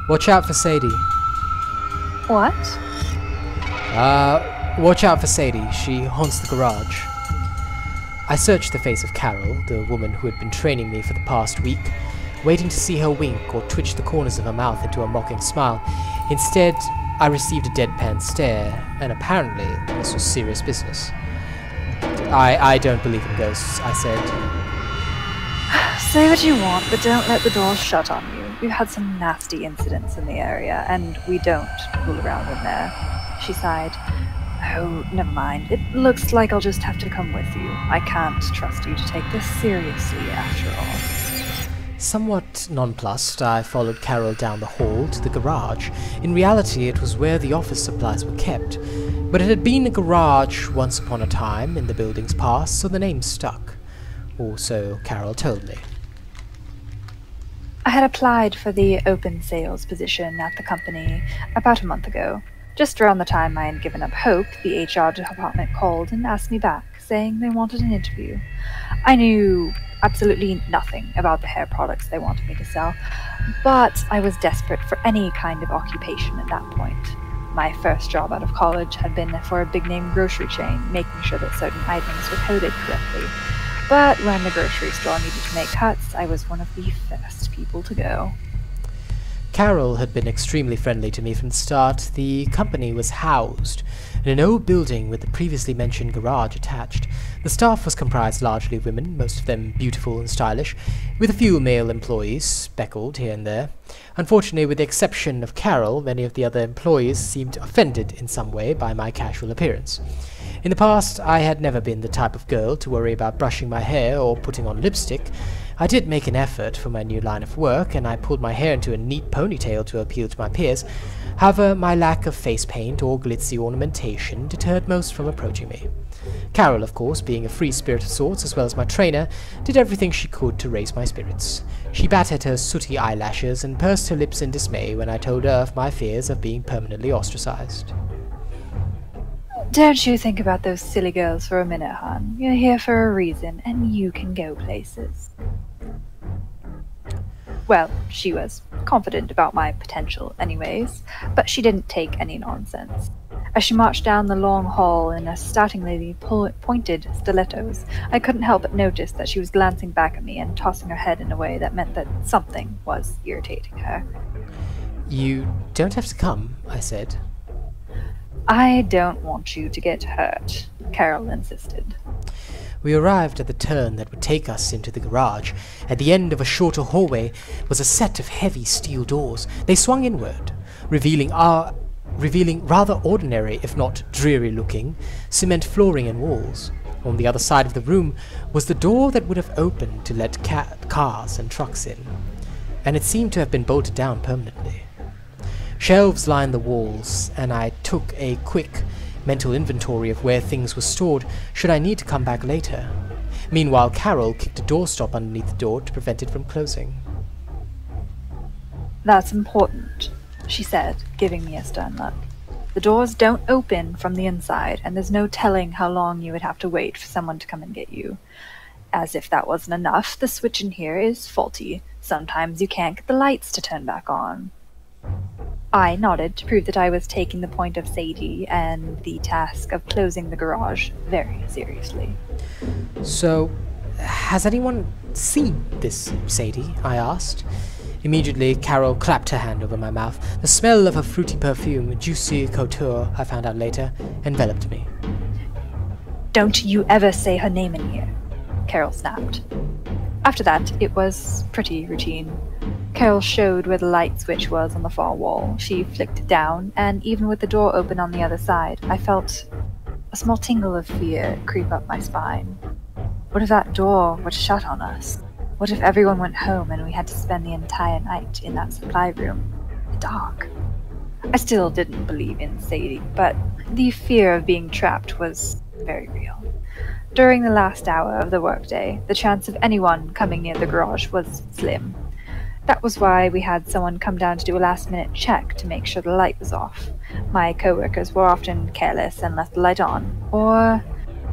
Watch out for Sadie. What? Watch out for Sadie. She haunts the garage. I searched the face of Carol, the woman who had been training me for the past week, waiting to see her wink or twitch the corners of her mouth into a mocking smile. Instead, I received a deadpan stare, and apparently this was serious business. I don't believe in ghosts, I said. Say what you want, but don't let the door shut on you. We've had some nasty incidents in the area, and we don't fool around in there. She sighed. Oh, never mind. It looks like I'll just have to come with you. I can't trust you to take this seriously, after all. Somewhat nonplussed, I followed Carol down the hall to the garage. In reality, it was where the office supplies were kept, but it had been a garage once upon a time in the building's past, so the name stuck. Or so Carol told me. I had applied for the open sales position at the company about a month ago. Just around the time I had given up hope, the HR department called and asked me back, saying they wanted an interview. I knew absolutely nothing about the hair products they wanted me to sell, but I was desperate for any kind of occupation at that point. My first job out of college had been for a big-name grocery chain, making sure that certain items were coded correctly. But when the grocery store needed to make cuts, I was one of the first people to go. Carol had been extremely friendly to me from the start. The company was housed in an old building with the previously mentioned garage attached. The staff was comprised largely of women, most of them beautiful and stylish, with a few male employees speckled here and there. Unfortunately, with the exception of Carol, many of the other employees seemed offended in some way by my casual appearance. In the past, I had never been the type of girl to worry about brushing my hair or putting on lipstick. I did make an effort for my new line of work, and I pulled my hair into a neat ponytail to appeal to my peers. However, my lack of face paint or glitzy ornamentation deterred most from approaching me. Carol, of course, being a free spirit of sorts as well as my trainer, did everything she could to raise my spirits. She batted her sooty eyelashes and pursed her lips in dismay when I told her of my fears of being permanently ostracized. Don't you think about those silly girls for a minute, hon. You're here for a reason, and you can go places. Well, she was confident about my potential anyways, but she didn't take any nonsense. As she marched down the long hall in a startlingly pointed stilettos, I couldn't help but notice that she was glancing back at me and tossing her head in a way that meant that something was irritating her. You don't have to come, I said. I don't want you to get hurt, Carol insisted. We arrived at the turn that would take us into the garage. At the end of a shorter hallway was a set of heavy steel doors. They swung inward, revealing rather ordinary, if not dreary-looking, cement flooring and walls. On the other side of the room was the door that would have opened to let cars and trucks in, and it seemed to have been bolted down permanently. Shelves lined the walls, and I took a quick mental inventory of where things were stored should I need to come back later. Meanwhile, Carol kicked a doorstop underneath the door to prevent it from closing. That's important, she said, giving me a stern look. The doors don't open from the inside, and there's no telling how long you would have to wait for someone to come and get you. As if that wasn't enough, the switch in here is faulty. Sometimes you can't get the lights to turn back on. I nodded to prove that I was taking the point of Sadie and the task of closing the garage very seriously. So, has anyone seen this Sadie? I asked. Immediately, Carol clapped her hand over my mouth. The smell of her fruity perfume, juicy couture, I found out later, enveloped me. Don't you ever say her name in here, Carol snapped. After that, it was pretty routine. Carol showed where the light switch was on the far wall. She flicked it down, and even with the door open on the other side, I felt a small tingle of fear creep up my spine. What if that door were to shut on us? What if everyone went home and we had to spend the entire night in that supply room? Dark. I still didn't believe in Sadie, but the fear of being trapped was very real. During the last hour of the workday, the chance of anyone coming near the garage was slim. That was why we had someone come down to do a last-minute check to make sure the light was off. My co-workers were often careless and left the light on, or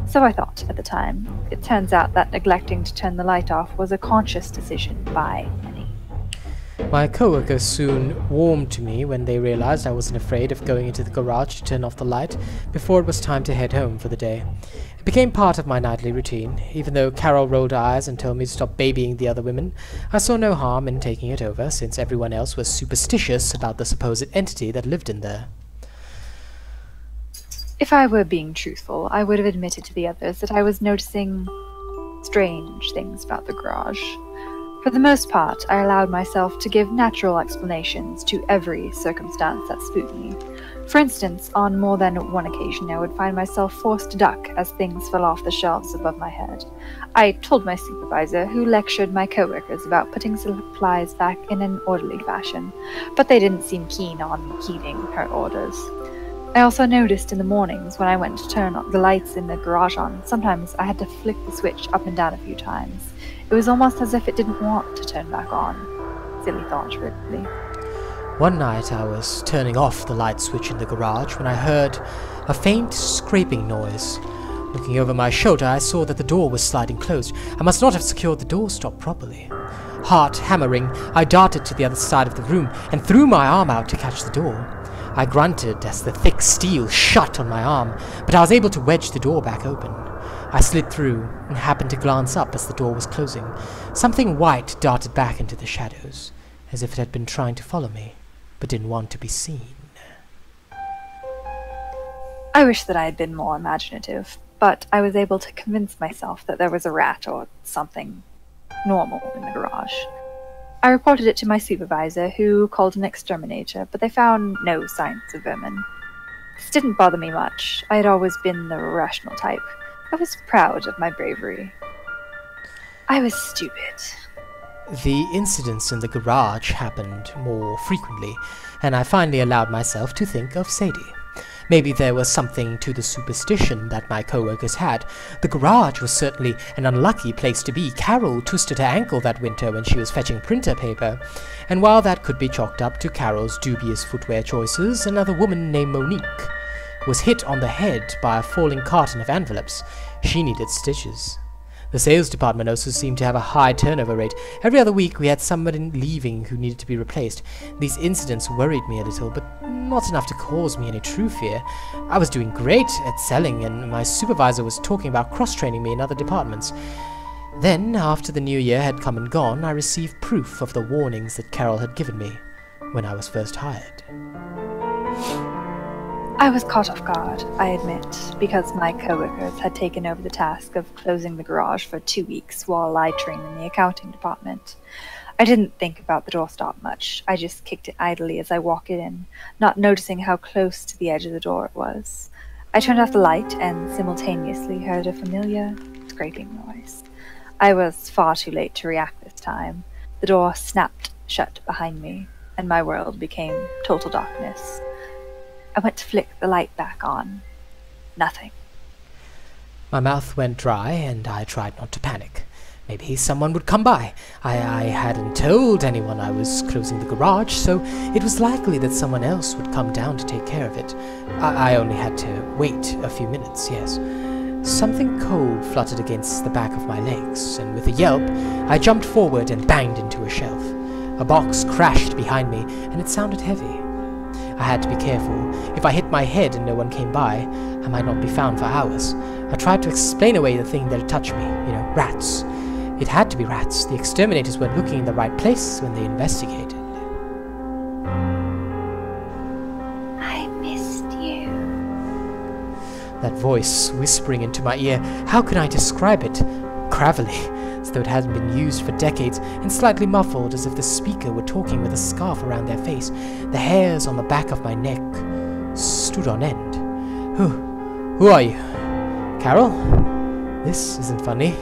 so I thought at the time. It turns out that neglecting to turn the light off was a conscious decision by many. My coworkers soon warmed to me when they realized I wasn't afraid of going into the garage to turn off the light before it was time to head home for the day. It became part of my nightly routine. Even though Carol rolled her eyes and told me to stop babying the other women, I saw no harm in taking it over, since everyone else was superstitious about the supposed entity that lived in there. If I were being truthful, I would have admitted to the others that I was noticing strange things about the garage. For the most part, I allowed myself to give natural explanations to every circumstance that spooked me. For instance, on more than one occasion I would find myself forced to duck as things fell off the shelves above my head. I told my supervisor, who lectured my coworkers about putting supplies back in an orderly fashion, but they didn't seem keen on heeding her orders. I also noticed in the mornings when I went to turn the lights in the garage on, sometimes I had to flick the switch up and down a few times. It was almost as if it didn't want to turn back on. Silly thought, really. One night I was turning off the light switch in the garage when I heard a faint scraping noise. Looking over my shoulder, I saw that the door was sliding closed. I must not have secured the door stop properly. Heart hammering, I darted to the other side of the room and threw my arm out to catch the door. I grunted as the thick steel shut on my arm, but I was able to wedge the door back open. I slid through and happened to glance up as the door was closing. Something white darted back into the shadows, as if it had been trying to follow me, but didn't want to be seen. I wish that I had been more imaginative, but I was able to convince myself that there was a rat or something normal in the garage. I reported it to my supervisor, who called an exterminator, but they found no signs of vermin. This didn't bother me much. I had always been the rational type. I was proud of my bravery. I was stupid. The incidents in the garage happened more frequently, and I finally allowed myself to think of Sadie. Maybe there was something to the superstition that my coworkers had. The garage was certainly an unlucky place to be. Carol twisted her ankle that winter when she was fetching printer paper, and while that could be chalked up to Carol's dubious footwear choices, another woman named Monique was hit on the head by a falling carton of envelopes. She needed stitches. The sales department also seemed to have a high turnover rate. Every other week we had somebody leaving who needed to be replaced. These incidents worried me a little, but not enough to cause me any true fear. I was doing great at selling, and my supervisor was talking about cross-training me in other departments. Then, after the new year had come and gone, I received proof of the warnings that Carol had given me when I was first hired. I was caught off guard, I admit, because my coworkers had taken over the task of closing the garage for 2 weeks while I trained in the accounting department. I didn't think about the doorstop much. I just kicked it idly as I walked in, not noticing how close to the edge of the door it was. I turned off the light and simultaneously heard a familiar scraping noise. I was far too late to react this time. The door snapped shut behind me, and my world became total darkness. I went to flick the light back on. Nothing. My mouth went dry, and I tried not to panic. Maybe someone would come by. I hadn't told anyone I was closing the garage, so it was likely that someone else would come down to take care of it. I only had to wait a few minutes, yes. Something cold fluttered against the back of my legs, and with a yelp, I jumped forward and banged into a shelf. A box crashed behind me, and it sounded heavy. I had to be careful. If I hit my head and no one came by, I might not be found for hours. I tried to explain away the thing that had touched me. Rats. It had to be rats. The exterminators weren't looking in the right place when they investigated. I missed you. That voice whispering into my ear, how can I describe it? Gravelly, as though it hadn't been used for decades, and slightly muffled as if the speaker were talking with a scarf around their face. The hairs on the back of my neck stood on end. Who are you? Carol? This isn't funny.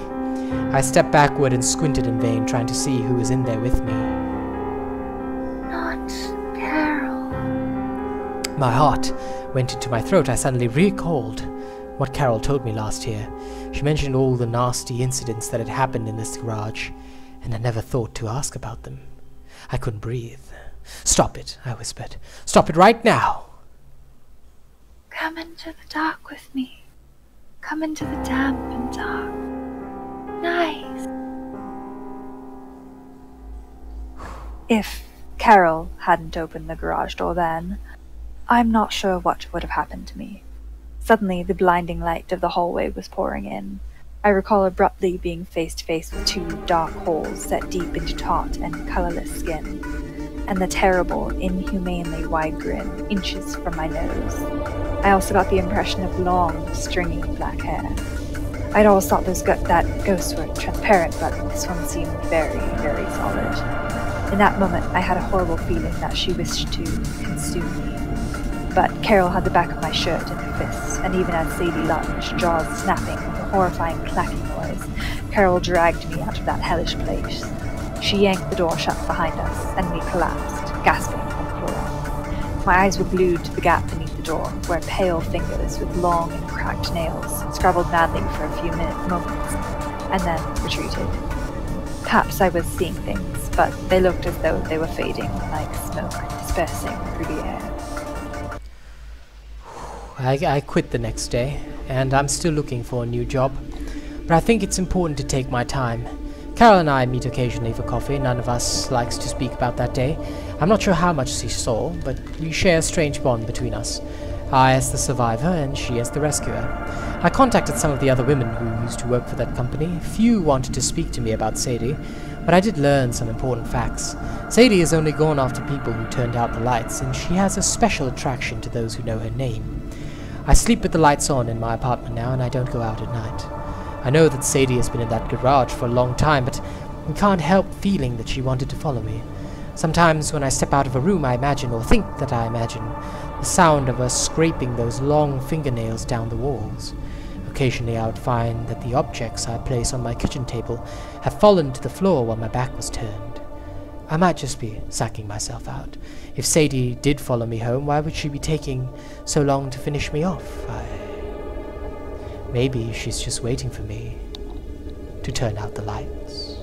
I stepped backward and squinted in vain, trying to see who was in there with me. Not Carol. My heart went into my throat. I suddenly recalled what Carol told me last year. She mentioned all the nasty incidents that had happened in this garage, and I never thought to ask about them. I couldn't breathe. Stop it, I whispered. Stop it right now. Come into the dark with me. Come into the damp and dark. Nice. If Carol hadn't opened the garage door then, I'm not sure what would have happened to me. Suddenly, the blinding light of the hallway was pouring in. I recall abruptly being face to face with two dark holes set deep into taut and colorless skin, and the terrible, inhumanely wide grin inches from my nose. I also got the impression of long, stringy black hair. I'd always thought that ghosts were transparent, but this one seemed very, very solid. In that moment, I had a horrible feeling that she wished to consume me. But Carol had the back of my shirt in her fists, and even as Sadie lunged, jaws snapping with a horrifying clacking noise, Carol dragged me out of that hellish place. She yanked the door shut behind us, and we collapsed, gasping on the floor. My eyes were glued to the gap beneath the door, where pale fingers with long and cracked nails scrabbled madly for a few moments, and then retreated. Perhaps I was seeing things, but they looked as though they were fading, like smoke dispersing through the air. I quit the next day, and I'm still looking for a new job. But I think it's important to take my time. Carol and I meet occasionally for coffee. None of us likes to speak about that day. I'm not sure how much she saw, but we share a strange bond between us. I as the survivor, and she as the rescuer. I contacted some of the other women who used to work for that company. Few wanted to speak to me about Sadie, but I did learn some important facts. Sadie has only gone after people who turned out the lights, and she has a special attraction to those who know her name. I sleep with the lights on in my apartment now, and I don't go out at night. I know that Sadie has been in that garage for a long time, but I can't help feeling that she wanted to follow me. Sometimes when I step out of a room, I imagine, or think that I imagine, the sound of her scraping those long fingernails down the walls. Occasionally I would find that the objects I place on my kitchen table have fallen to the floor while my back was turned. I might just be psyching myself out. If Sadie did follow me home, why would she be taking so long to finish me off? Maybe she's just waiting for me to turn out the lights.